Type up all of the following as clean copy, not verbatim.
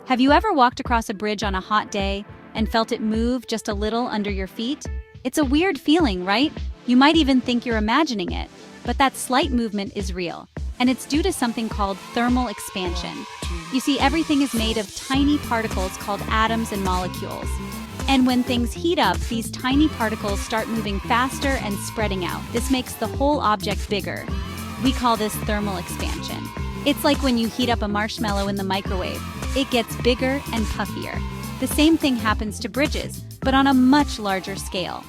Have you ever walked across a bridge on a hot day and felt it move just a little under your feet? It's a weird feeling, right? You might even think you're imagining it, but that slight movement is real, and it's due to something called thermal expansion. You see, everything is made of tiny particles called atoms and molecules. And when things heat up, these tiny particles start moving faster and spreading out. This makes the whole object bigger. We call this thermal expansion. It's like when you heat up a marshmallow in the microwave. It gets bigger and puffier. The same thing happens to bridges, but on a much larger scale.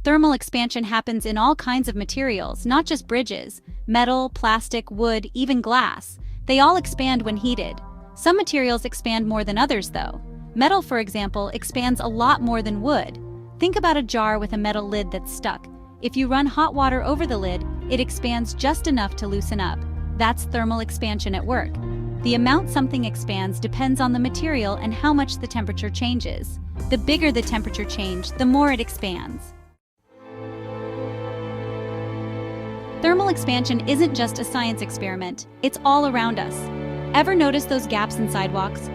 Thermal expansion happens in all kinds of materials, not just bridges. Metal, plastic, wood, even glass. They all expand when heated. Some materials expand more than others, though. Metal, for example, expands a lot more than wood. Think about a jar with a metal lid that's stuck. If you run hot water over the lid, it expands just enough to loosen up. That's thermal expansion at work. The amount something expands depends on the material and how much the temperature changes. The bigger the temperature change, the more it expands. Thermal expansion isn't just a science experiment, it's all around us. Ever notice those gaps in sidewalks?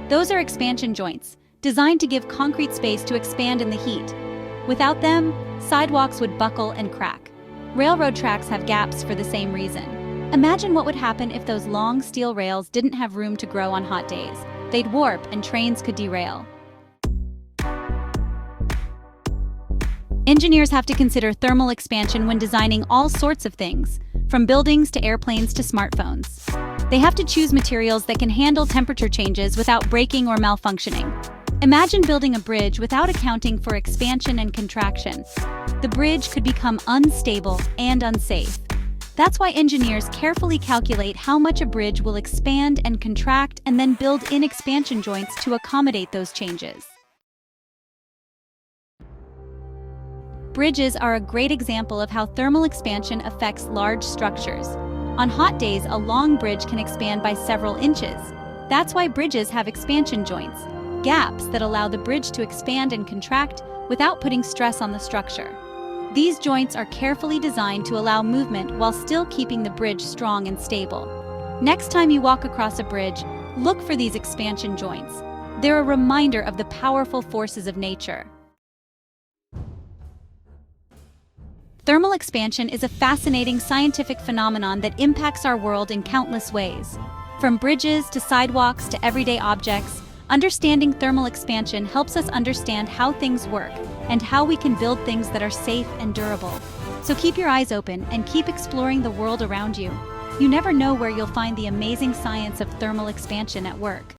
Those are expansion joints, designed to give concrete space to expand in the heat. Without them, sidewalks would buckle and crack. Railroad tracks have gaps for the same reason. Imagine what would happen if those long steel rails didn't have room to grow on hot days. They'd warp and trains could derail. Engineers have to consider thermal expansion when designing all sorts of things, from buildings to airplanes to smartphones. They have to choose materials that can handle temperature changes without breaking or malfunctioning. Imagine building a bridge without accounting for expansion and contraction. The bridge could become unstable and unsafe. That's why engineers carefully calculate how much a bridge will expand and contract and then build in expansion joints to accommodate those changes. Bridges are a great example of how thermal expansion affects large structures. On hot days, a long bridge can expand by several inches. That's why bridges have expansion joints, gaps that allow the bridge to expand and contract without putting stress on the structure. These joints are carefully designed to allow movement while still keeping the bridge strong and stable. Next time you walk across a bridge, look for these expansion joints. They're a reminder of the powerful forces of nature. Thermal expansion is a fascinating scientific phenomenon that impacts our world in countless ways. From bridges to sidewalks to everyday objects, understanding thermal expansion helps us understand how things work and how we can build things that are safe and durable. So keep your eyes open and keep exploring the world around you. You never know where you'll find the amazing science of thermal expansion at work.